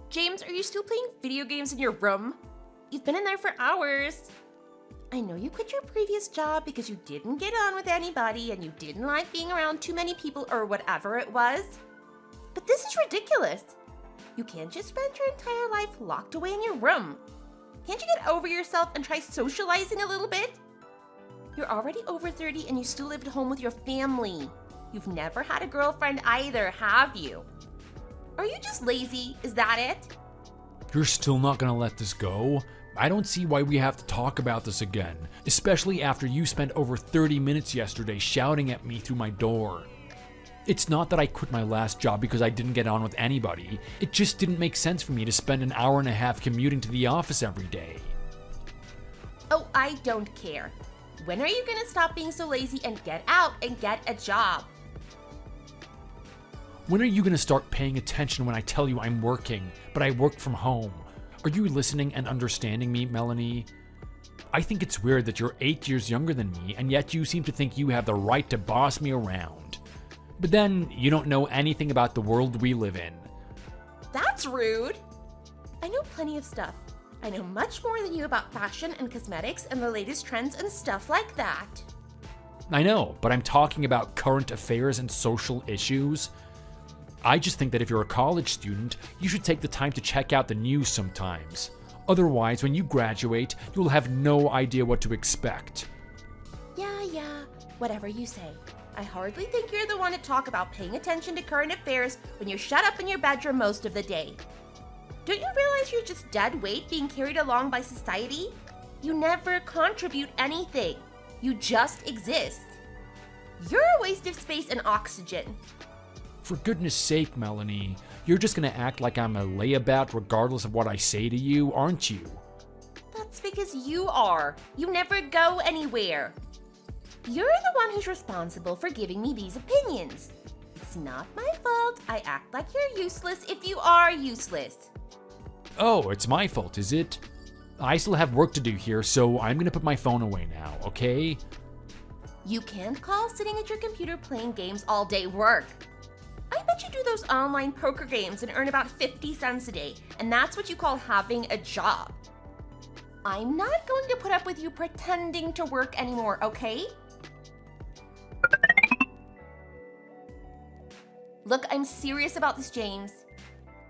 James, are you still playing video games in your room? You've been in there for hours. I know you quit your previous job because you didn't get on with anybody and you didn't like being around too many people or whatever it was. But this is ridiculous. You can't just spend your entire life locked away in your room. Can't you get over yourself and try socializing a little bit? You're already over 30 and you still live at home with your family. You've never had a girlfriend either, have you? Are you just lazy? Is that it? You're still not gonna let this go? I don't see why we have to talk about this again, especially after you spent over 30 minutes yesterday shouting at me through my door. It's not that I quit my last job because I didn't get on with anybody. It just didn't make sense for me to spend an hour and a half commuting to the office every day. Oh, I don't care. When are you gonna stop being so lazy and get out and get a job? When are you gonna start paying attention when I tell you I'm working, but I work from home? Are you listening and understanding me, Melanie? I think it's weird that you're 8 years younger than me, and yet you seem to think you have the right to boss me around. But then, you don't know anything about the world we live in. That's rude. I know plenty of stuff. I know much more than you about fashion and cosmetics and the latest trends and stuff like that. I know, but I'm talking about current affairs and social issues. I just think that if you're a college student, you should take the time to check out the news sometimes. Otherwise, when you graduate, you'll have no idea what to expect. Yeah, whatever you say. I hardly think you're the one to talk about paying attention to current affairs when you're shut up in your bedroom most of the day. Don't you realize you're just dead weight being carried along by society? You never contribute anything. You just exist. You're a waste of space and oxygen. For goodness sake, Melanie, you're just gonna act like I'm a layabout regardless of what I say to you, aren't you? That's because you are. You never go anywhere. You're the one who's responsible for giving me these opinions. It's not my fault I act like you're useless if you are useless. Oh, it's my fault, is it? I still have work to do here, so I'm gonna put my phone away now, okay? You can't call sitting at your computer playing games all day work. I bet you do those online poker games and earn about 50 cents a day, and that's what you call having a job. I'm not going to put up with you pretending to work anymore, okay? Look, I'm serious about this, James.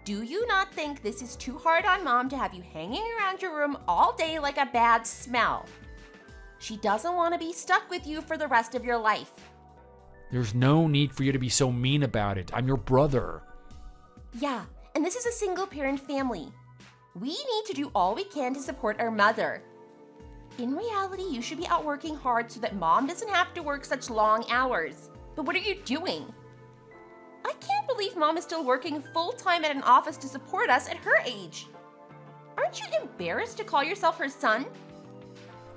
Do you not think this is too hard on Mom to have you hanging around your room all day like a bad smell? She doesn't want to be stuck with you for the rest of your life. There's no need for you to be so mean about it. I'm your brother. Yeah, and this is a single-parent family. We need to do all we can to support our mother. In reality, you should be out working hard so that Mom doesn't have to work such long hours. But what are you doing? I can't believe Mom is still working full-time at an office to support us at her age. Aren't you embarrassed to call yourself her son?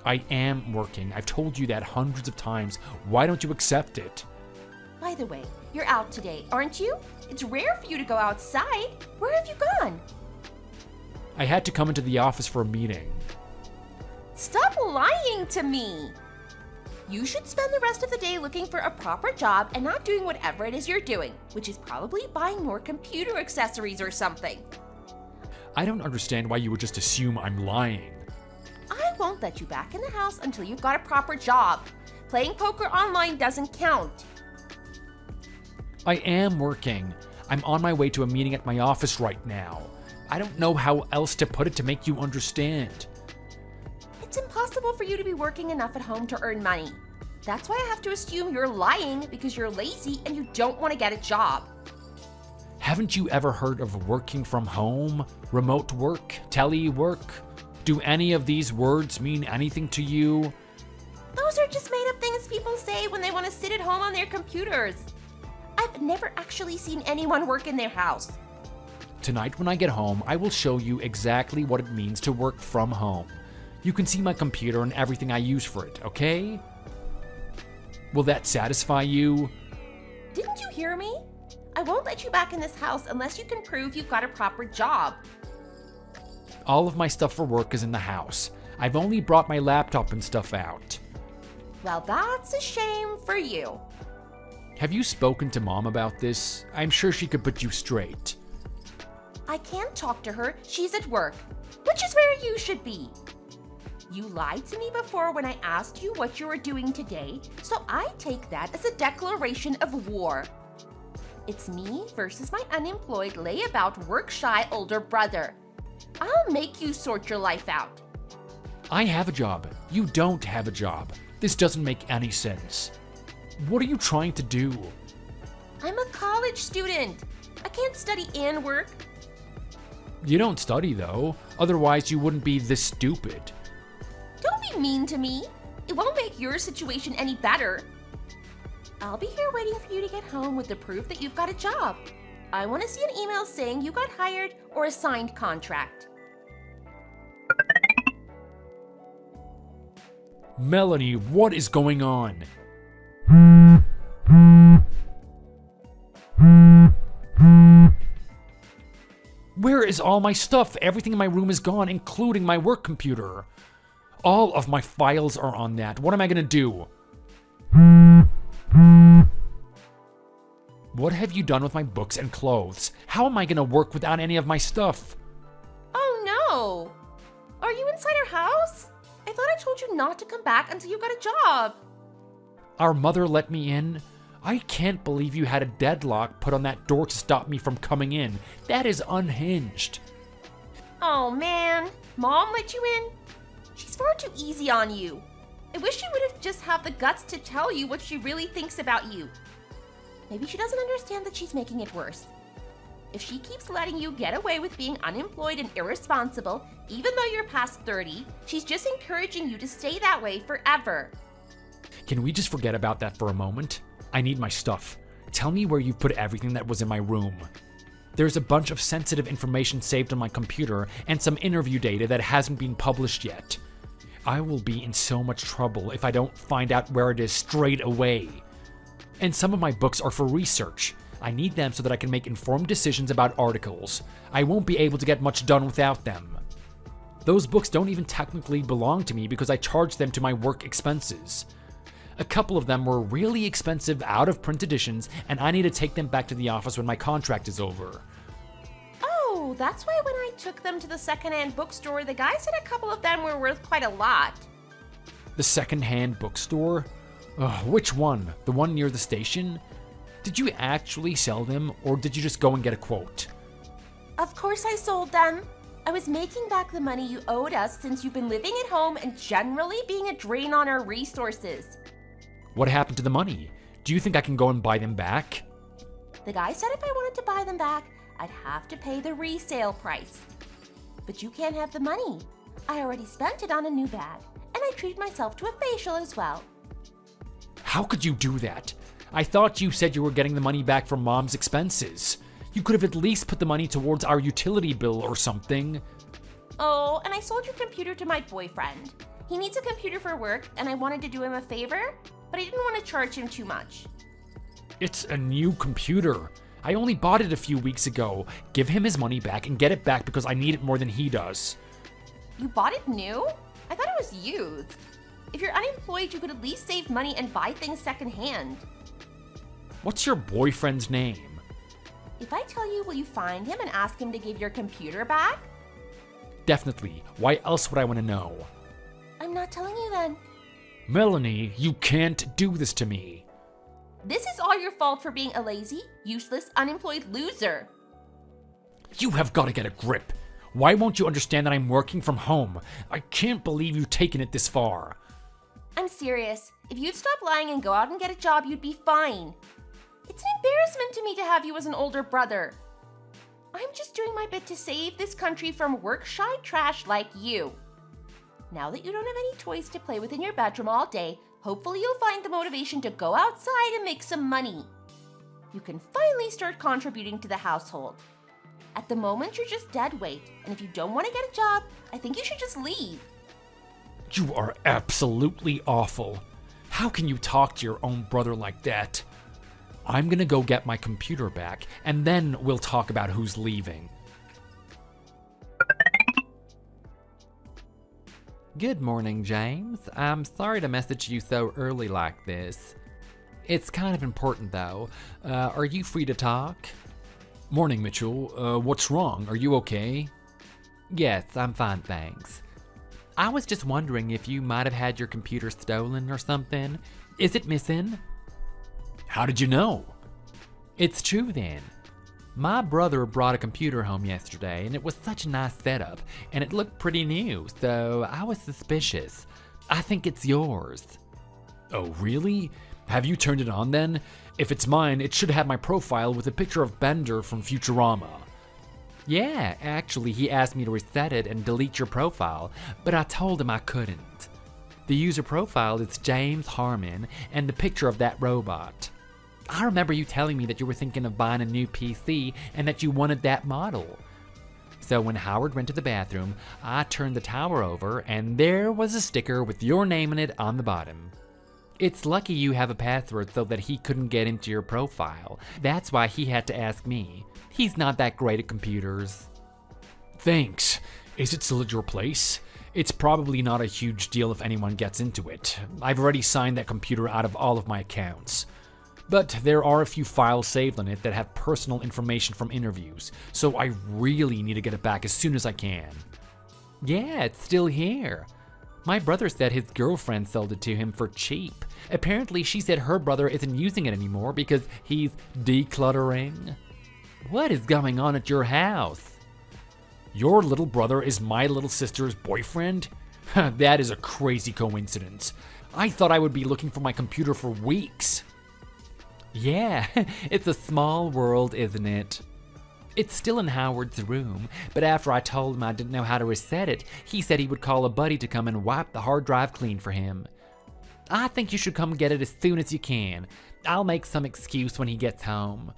I am working. I've told you that hundreds of times. Why don't you accept it? By the way, you're out today, aren't you? It's rare for you to go outside. Where have you gone? I had to come into the office for a meeting. Stop lying to me! You should spend the rest of the day looking for a proper job and not doing whatever it is you're doing, which is probably buying more computer accessories or something. I don't understand why you would just assume I'm lying. I won't let you back in the house until you've got a proper job. Playing poker online doesn't count. I am working. I'm on my way to a meeting at my office right now. I don't know how else to put it to make you understand. It's impossible for you to be working enough at home to earn money. That's why I have to assume you're lying because you're lazy and you don't want to get a job. Haven't you ever heard of working from home, remote work, telework? Do any of these words mean anything to you? Those are just made up things people say when they want to sit at home on their computers. I've never actually seen anyone work in their house. Tonight when I get home, I will show you exactly what it means to work from home. You can see my computer and everything I use for it, okay? Will that satisfy you? Didn't you hear me? I won't let you back in this house unless you can prove you've got a proper job. All of my stuff for work is in the house. I've only brought my laptop and stuff out. Well, that's a shame for you. Have you spoken to Mom about this? I'm sure she could put you straight. I can't talk to her, she's at work, which is where you should be. You lied to me before when I asked you what you were doing today, so I take that as a declaration of war. It's me versus my unemployed, layabout, work-shy older brother. I'll make you sort your life out. I have a job. You don't have a job. This doesn't make any sense. What are you trying to do? I'm a college student. I can't study and work. You don't study, though. Otherwise, you wouldn't be this stupid. Don't be mean to me. It won't make your situation any better. I'll be here waiting for you to get home with the proof that you've got a job. I want to see an email saying you got hired or a signed contract. Melanie, what is going on? Where is all my stuff? Everything in my room is gone, including my work computer. All of my files are on that. What am I gonna do? What have you done with my books and clothes? How am I gonna work without any of my stuff? Oh no! Are you inside our house? I thought I told you not to come back until you got a job. Our mother let me in? I can't believe you had a deadlock put on that door to stop me from coming in. That is unhinged. Oh man, Mom let you in? She's far too easy on you. I wish she would have just have the guts to tell you what she really thinks about you. Maybe she doesn't understand that she's making it worse. If she keeps letting you get away with being unemployed and irresponsible, even though you're past 30, she's just encouraging you to stay that way forever. Can we just forget about that for a moment? I need my stuff. Tell me where you've put everything that was in my room. There's a bunch of sensitive information saved on my computer and some interview data that hasn't been published yet. I will be in so much trouble if I don't find out where it is straight away. And some of my books are for research. I need them so that I can make informed decisions about articles. I won't be able to get much done without them. Those books don't even technically belong to me because I charged them to my work expenses. A couple of them were really expensive out-of-print editions, and I need to take them back to the office when my contract is over. Oh, that's why when I took them to the secondhand bookstore, the guy said a couple of them were worth quite a lot. The secondhand bookstore? Ugh, which one? The one near the station? Did you actually sell them, or did you just go and get a quote? Of course I sold them. I was making back the money you owed us since you've been living at home and generally being a drain on our resources. What happened to the money? Do you think I can go and buy them back? The guy said if I wanted to buy them back, I'd have to pay the resale price. But you can't have the money. I already spent it on a new bag, and I treated myself to a facial as well. How could you do that? I thought you said you were getting the money back from Mom's expenses. You could have at least put the money towards our utility bill or something. Oh, and I sold your computer to my boyfriend. He needs a computer for work, and I wanted to do him a favor, but I didn't want to charge him too much. It's a new computer. I only bought it a few weeks ago. Give him his money back and get it back because I need it more than he does. You bought it new? I thought it was used. If you're unemployed, you could at least save money and buy things secondhand. What's your boyfriend's name? If I tell you, will you find him and ask him to give your computer back? Definitely. Why else would I want to know? I'm not telling you then. Melanie, you can't do this to me. This is all your fault for being a lazy, useless, unemployed loser. You have got to get a grip. Why won't you understand that I'm working from home? I can't believe you've taken it this far. I'm serious. If you'd stop lying and go out and get a job, you'd be fine. It's an embarrassment to me to have you as an older brother. I'm just doing my bit to save this country from work-shy trash like you. Now that you don't have any toys to play with in your bedroom all day, hopefully you'll find the motivation to go outside and make some money. You can finally start contributing to the household. At the moment, you're just dead weight, and if you don't want to get a job, I think you should just leave. You are absolutely awful. How can you talk to your own brother like that? I'm gonna go get my computer back, and then we'll talk about who's leaving. Good morning, James. I'm sorry to message you so early like this. It's kind of important, though. Are you free to talk? Morning, Mitchell. What's wrong? Are you okay? Yes, I'm fine, thanks. I was just wondering if you might have had your computer stolen or something. Is it missing? How did you know? It's true then. My brother brought a computer home yesterday, and it was such a nice setup, and it looked pretty new, so I was suspicious. I think it's yours. Oh, really? Have you turned it on then? If it's mine, it should have my profile with a picture of Bender from Futurama. Yeah, actually, he asked me to reset it and delete your profile, but I told him I couldn't. The user profile is James Harmon and the picture of that robot. I remember you telling me that you were thinking of buying a new PC and that you wanted that model. So when Howard went to the bathroom, I turned the tower over and there was a sticker with your name in it on the bottom. It's lucky you have a password so that he couldn't get into your profile. That's why he had to ask me. He's not that great at computers. Thanks. Is it still at your place? It's probably not a huge deal if anyone gets into it. I've already signed that computer out of all of my accounts. But there are a few files saved on it that have personal information from interviews, so I really need to get it back as soon as I can. Yeah, it's still here. My brother said his girlfriend sold it to him for cheap. Apparently, she said her brother isn't using it anymore because he's decluttering. What is going on at your house? Your little brother is my little sister's boyfriend? That is a crazy coincidence. I thought I would be looking for my computer for weeks. Yeah, it's a small world, isn't it? It's still in Howard's room, but after I told him I didn't know how to reset it, he said he would call a buddy to come and wipe the hard drive clean for him. I think you should come get it as soon as you can. I'll make some excuse when he gets home.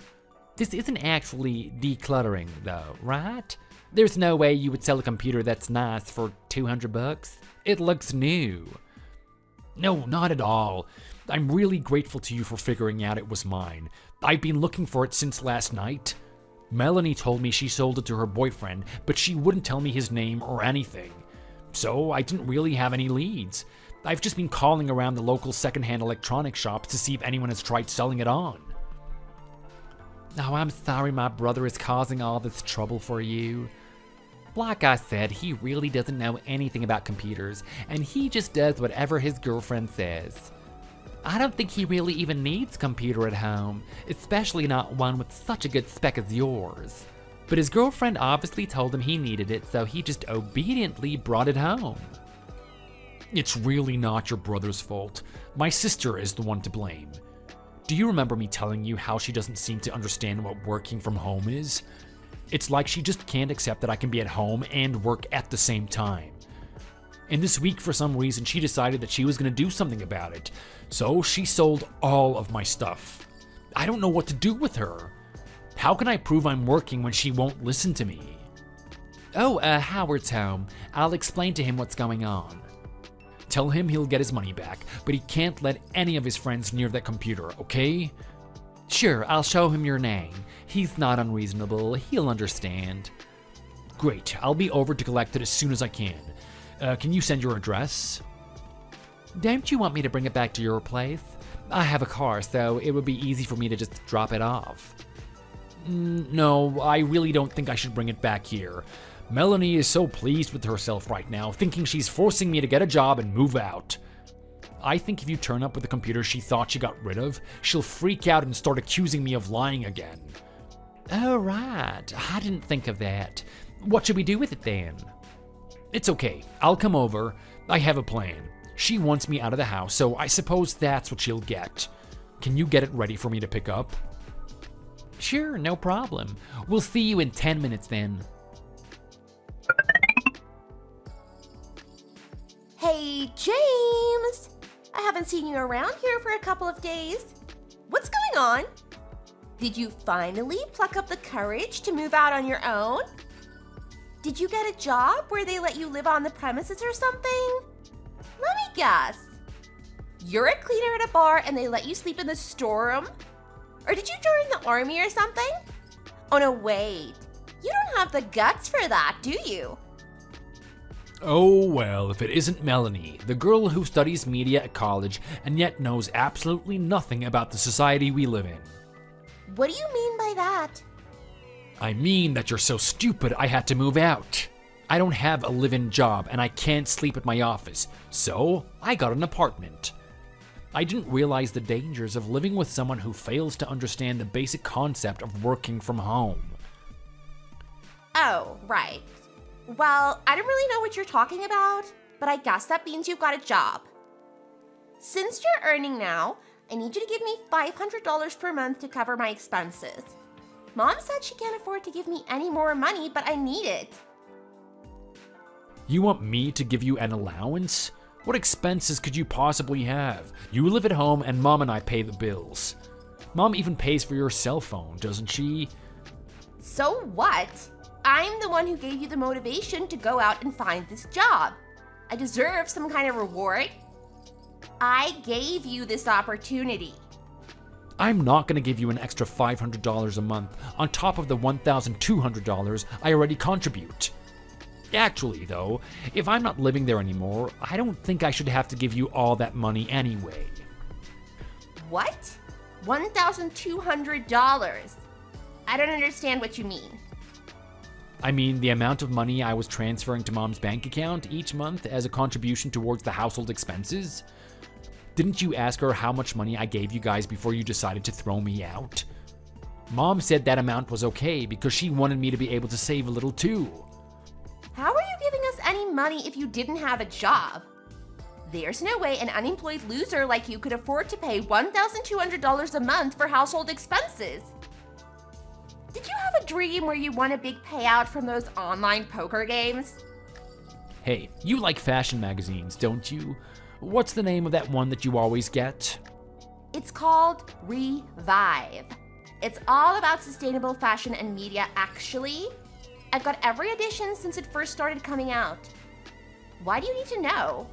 This isn't actually decluttering, though, right? There's no way you would sell a computer that's nice for $200. It looks new. No, not at all. I'm really grateful to you for figuring out it was mine. I've been looking for it since last night. Melanie told me she sold it to her boyfriend, but she wouldn't tell me his name or anything. So I didn't really have any leads. I've just been calling around the local secondhand electronics shops to see if anyone has tried selling it on. Oh, I'm sorry my brother is causing all this trouble for you. Like I said, he really doesn't know anything about computers, and he just does whatever his girlfriend says. I don't think he really even needs a computer at home, especially not one with such a good spec as yours. But his girlfriend obviously told him he needed it, so he just obediently brought it home. It's really not your brother's fault. My sister is the one to blame. Do you remember me telling you how she doesn't seem to understand what working from home is? It's like she just can't accept that I can be at home and work at the same time. And this week, for some reason, she decided that she was going to do something about it. So she sold all of my stuff. I don't know what to do with her. How can I prove I'm working when she won't listen to me? Oh, Howard's home. I'll explain to him what's going on. Tell him he'll get his money back, but he can't let any of his friends near that computer, okay? Sure, I'll show him your name. He's not unreasonable. He'll understand. Great. I'll be over to collect it as soon as I can. Can you send your address? Don't you want me to bring it back to your place? I have a car, so it would be easy for me to just drop it off. No, I really don't think I should bring it back here. Melanie is so pleased with herself right now, thinking she's forcing me to get a job and move out. I think if you turn up with the computer she thought she got rid of, she'll freak out and start accusing me of lying again. Oh, right. I didn't think of that. What should we do with it then? It's okay. I'll come over. I have a plan. She wants me out of the house, so I suppose that's what she'll get. Can you get it ready for me to pick up? Sure, no problem. We'll see you in 10 minutes then. Hey, James! I haven't seen you around here for a couple of days. What's going on? Did you finally pluck up the courage to move out on your own? Did you get a job where they let you live on the premises or something? Let me guess. You're a cleaner at a bar and they let you sleep in the storeroom? Or did you join the army or something? Oh no, wait. You don't have the guts for that, do you? Oh well, if it isn't Melanie, the girl who studies media at college and yet knows absolutely nothing about the society we live in. What do you mean by that? I mean that you're so stupid I had to move out. I don't have a live-in job and I can't sleep at my office, so I got an apartment. I didn't realize the dangers of living with someone who fails to understand the basic concept of working from home. Oh, right. Well, I don't really know what you're talking about, but I guess that means you've got a job. Since you're earning now, I need you to give me $500 per month to cover my expenses. Mom said she can't afford to give me any more money, but I need it. You want me to give you an allowance? What expenses could you possibly have? You live at home and Mom and I pay the bills. Mom even pays for your cell phone, doesn't she? So what? I'm the one who gave you the motivation to go out and find this job. I deserve some kind of reward. I gave you this opportunity. I'm not going to give you an extra $500 a month on top of the $1,200 I already contribute. Actually, though, if I'm not living there anymore, I don't think I should have to give you all that money anyway. What? $1,200? I don't understand what you mean. I mean, the amount of money I was transferring to Mom's bank account each month as a contribution towards the household expenses. Didn't you ask her how much money I gave you guys before you decided to throw me out? Mom said that amount was okay because she wanted me to be able to save a little too. How are you giving us any money if you didn't have a job? There's no way an unemployed loser like you could afford to pay $1,200 a month for household expenses. Did you have a dream where you won a big payout from those online poker games? Hey, you like fashion magazines, don't you? What's the name of that one that you always get? It's called Revive. It's all about sustainable fashion and media, actually. I've got every edition since it first started coming out. Why do you need to know?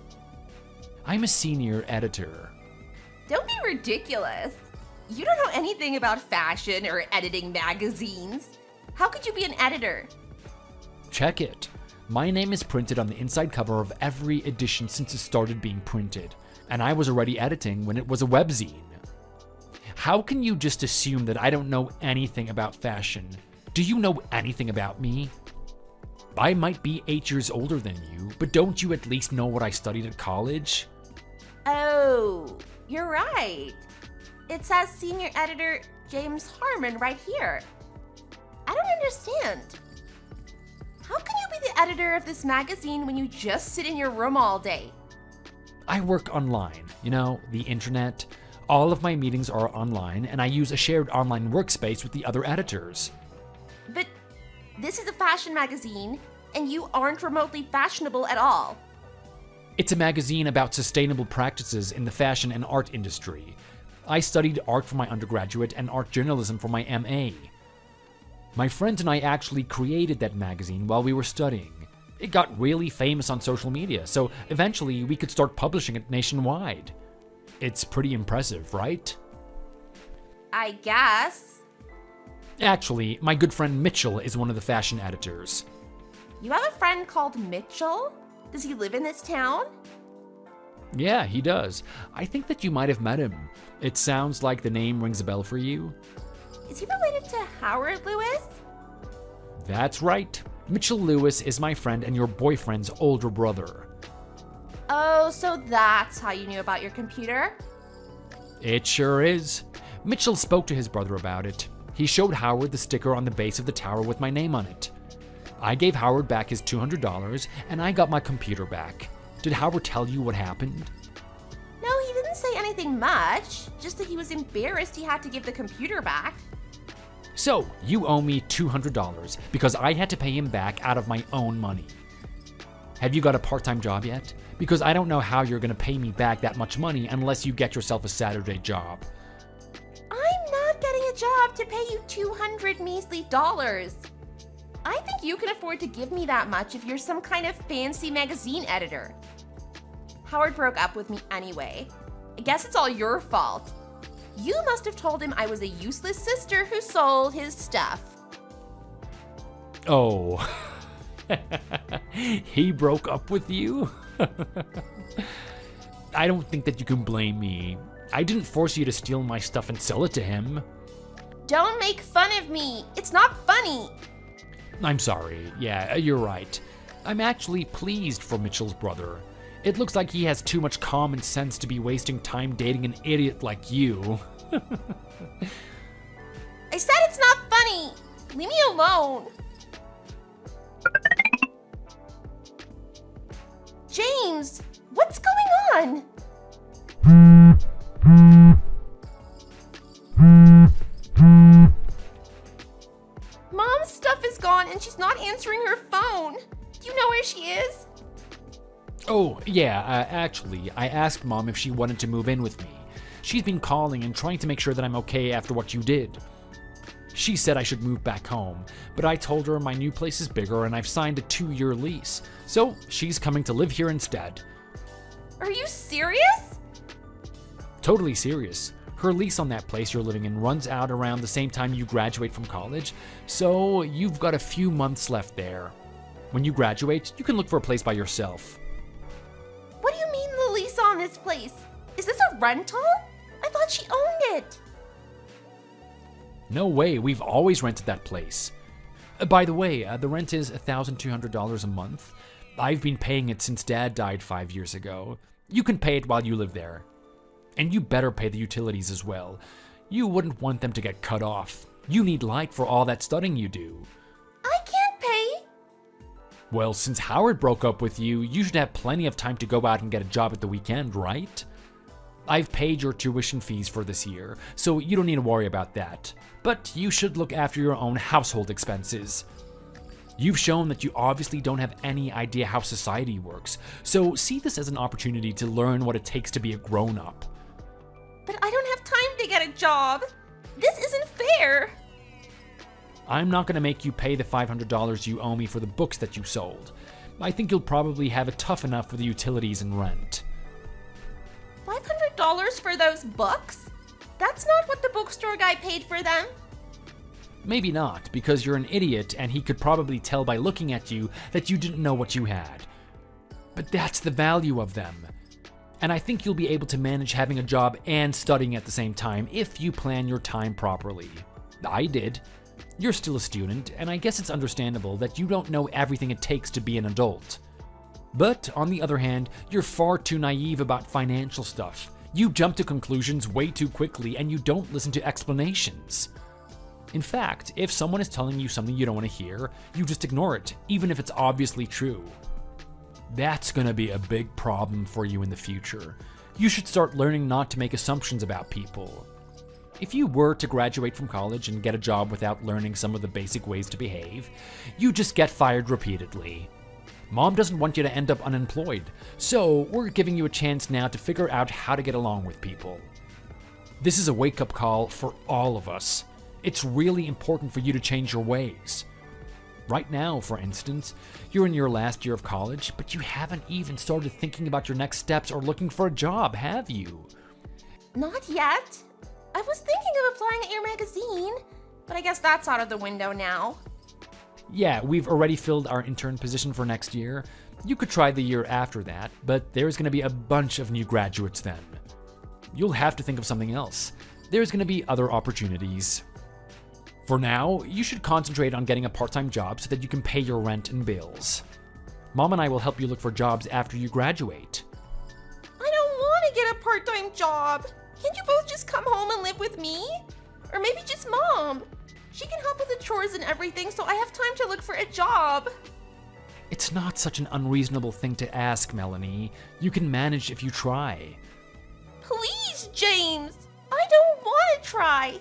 I'm a senior editor. Don't be ridiculous. You don't know anything about fashion or editing magazines. How could you be an editor? Check it. My name is printed on the inside cover of every edition since it started being printed, and I was already editing when it was a webzine. How can you just assume that I don't know anything about fashion? Do you know anything about me? I might be 8 years older than you, but don't you at least know what I studied at college? Oh, you're right. It says senior editor James Harmon right here. I don't understand. How can you be the editor of this magazine when you just sit in your room all day? I work online, the internet. All of my meetings are online, and I use a shared online workspace with the other editors. But this is a fashion magazine, and you aren't remotely fashionable at all. It's a magazine about sustainable practices in the fashion and art industry. I studied art for my undergraduate and art journalism for my MA. My friends and I actually created that magazine while we were studying. It got really famous on social media, so eventually we could start publishing it nationwide. It's pretty impressive, right? I guess. Actually, my good friend Mitchell is one of the fashion editors. You have a friend called Mitchell? Does he live in this town? Yeah, he does. I think that you might have met him. It sounds like the name rings a bell for you. Is he related to Howard Lewis? That's right. Mitchell Lewis is my friend and your boyfriend's older brother. Oh, so that's how you knew about your computer? It sure is. Mitchell spoke to his brother about it. He showed Howard the sticker on the base of the tower with my name on it. I gave Howard back his $200, and I got my computer back. Did Howard tell you what happened? No, he didn't say anything much. Just that he was embarrassed he had to give the computer back. So, you owe me $200 because I had to pay him back out of my own money. Have you got a part-time job yet? Because I don't know how you're going to pay me back that much money unless you get yourself a Saturday job. I'm not getting a job to pay you $200 measly dollars. I think you can afford to give me that much if you're some kind of fancy magazine editor. Howard broke up with me anyway. I guess it's all your fault. You must have told him I was a useless sister who sold his stuff. Oh, he broke up with you? I don't think that you can blame me. I didn't force you to steal my stuff and sell it to him. Don't make fun of me. It's not funny. I'm sorry. Yeah, you're right. I'm actually pleased for Mitchell's brother. It looks like he has too much common sense to be wasting time dating an idiot like you. I said it's not funny. Leave me alone. James, what's going on? Mom's stuff is gone and she's not answering her phone. Do you know where she is? Oh, yeah, actually, I asked Mom if she wanted to move in with me. She's been calling and trying to make sure that I'm okay after what you did. She said I should move back home, but I told her my new place is bigger and I've signed a 2-year lease, so she's coming to live here instead. Are you serious? Totally serious. Her lease on that place you're living in runs out around the same time you graduate from college, so you've got a few months left there. When you graduate, you can look for a place by yourself. What do you mean the lease on this place? Is this a rental? I thought she owned it. No way, we've always rented that place. By the way, the rent is $1,200 a month. I've been paying it since Dad died 5 years ago. You can pay it while you live there. And you better pay the utilities as well. You wouldn't want them to get cut off. You need light for all that studying you do. I can't pay. Well, since Howard broke up with you, you should have plenty of time to go out and get a job at the weekend, right? I've paid your tuition fees for this year, so you don't need to worry about that. But you should look after your own household expenses. You've shown that you obviously don't have any idea how society works, so see this as an opportunity to learn what it takes to be a grown-up. But I don't have time to get a job. This isn't fair. I'm not going to make you pay the $500 you owe me for the books that you sold. I think you'll probably have it tough enough for the utilities and rent. $500 for those books? That's not what the bookstore guy paid for them. Maybe not, because you're an idiot and he could probably tell by looking at you that you didn't know what you had. But that's the value of them. And I think you'll be able to manage having a job and studying at the same time if you plan your time properly. I did. You're still a student, and I guess it's understandable that you don't know everything it takes to be an adult. But on the other hand, you're far too naive about financial stuff. You jump to conclusions way too quickly and you don't listen to explanations. In fact, if someone is telling you something you don't want to hear, you just ignore it, even if it's obviously true. That's gonna be a big problem for you in the future. You should start learning not to make assumptions about people. If you were to graduate from college and get a job without learning some of the basic ways to behave, you just get fired repeatedly. Mom doesn't want you to end up unemployed, so we're giving you a chance now to figure out how to get along with people. This is a wake-up call for all of us. It's really important for you to change your ways. Right now, for instance, you're in your last year of college, but you haven't even started thinking about your next steps or looking for a job, have you? Not yet. I was thinking of applying at your magazine, but I guess that's out of the window now. Yeah, we've already filled our intern position for next year. You could try the year after that, but there's going to be a bunch of new graduates then. You'll have to think of something else. There's going to be other opportunities. For now, you should concentrate on getting a part-time job so that you can pay your rent and bills. Mom and I will help you look for jobs after you graduate. I don't want to get a part-time job. Can't you both just come home and live with me? Or maybe just Mom. She can help with the chores and everything, so I have time to look for a job. It's not such an unreasonable thing to ask, Melanie. You can manage if you try. Please, James. I don't want to try.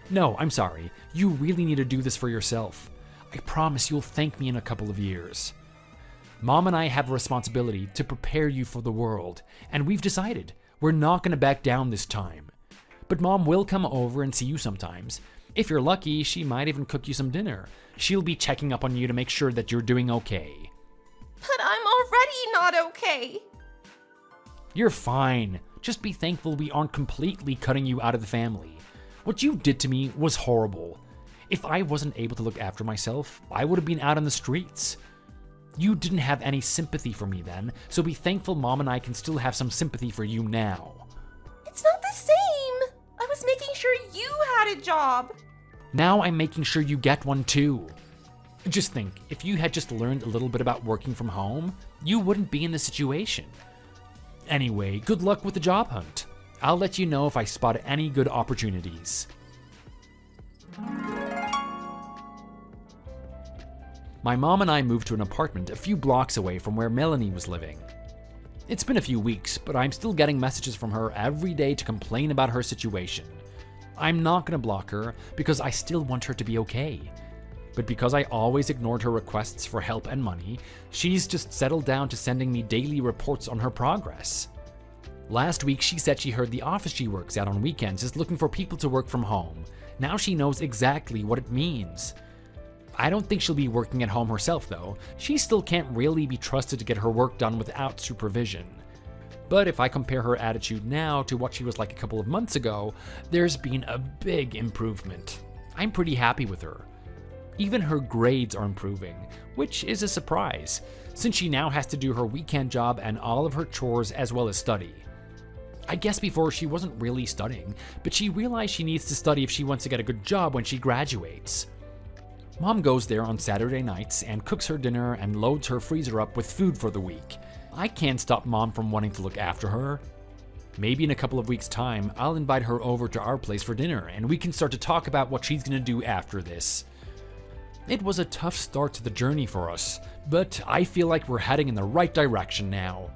No, I'm sorry. You really need to do this for yourself. I promise you'll thank me in a couple of years. Mom and I have a responsibility to prepare you for the world, and we've decided we're not going to back down this time. But Mom will come over and see you sometimes. If you're lucky, she might even cook you some dinner. She'll be checking up on you to make sure that you're doing okay. But I'm already not okay. You're fine. Just be thankful we aren't completely cutting you out of the family. What you did to me was horrible. If I wasn't able to look after myself, I would have been out on the streets. You didn't have any sympathy for me then, so be thankful Mom and I can still have some sympathy for you now. It's not the same. I was making sure you had got a job. Now I'm making sure you get one too. Just think, if you had just learned a little bit about working from home, you wouldn't be in this situation. Anyway, good luck with the job hunt. I'll let you know if I spot any good opportunities. My mom and I moved to an apartment a few blocks away from where Melanie was living. It's been a few weeks, but I'm still getting messages from her every day to complain about her situation. I'm not gonna block her because I still want her to be okay. But because I always ignored her requests for help and money, she's just settled down to sending me daily reports on her progress. Last week, she said she heard the office she works at on weekends is looking for people to work from home. Now she knows exactly what it means. I don't think she'll be working at home herself though. She still can't really be trusted to get her work done without supervision. But if I compare her attitude now to what she was like a couple of months ago, there's been a big improvement. I'm pretty happy with her. Even her grades are improving, which is a surprise, since she now has to do her weekend job and all of her chores as well as study. I guess before she wasn't really studying, but she realized she needs to study if she wants to get a good job when she graduates. Mom goes there on Saturday nights and cooks her dinner and loads her freezer up with food for the week. I can't stop Mom from wanting to look after her. Maybe in a couple of weeks' time, I'll invite her over to our place for dinner and we can start to talk about what she's gonna do after this. It was a tough start to the journey for us, but I feel like we're heading in the right direction now.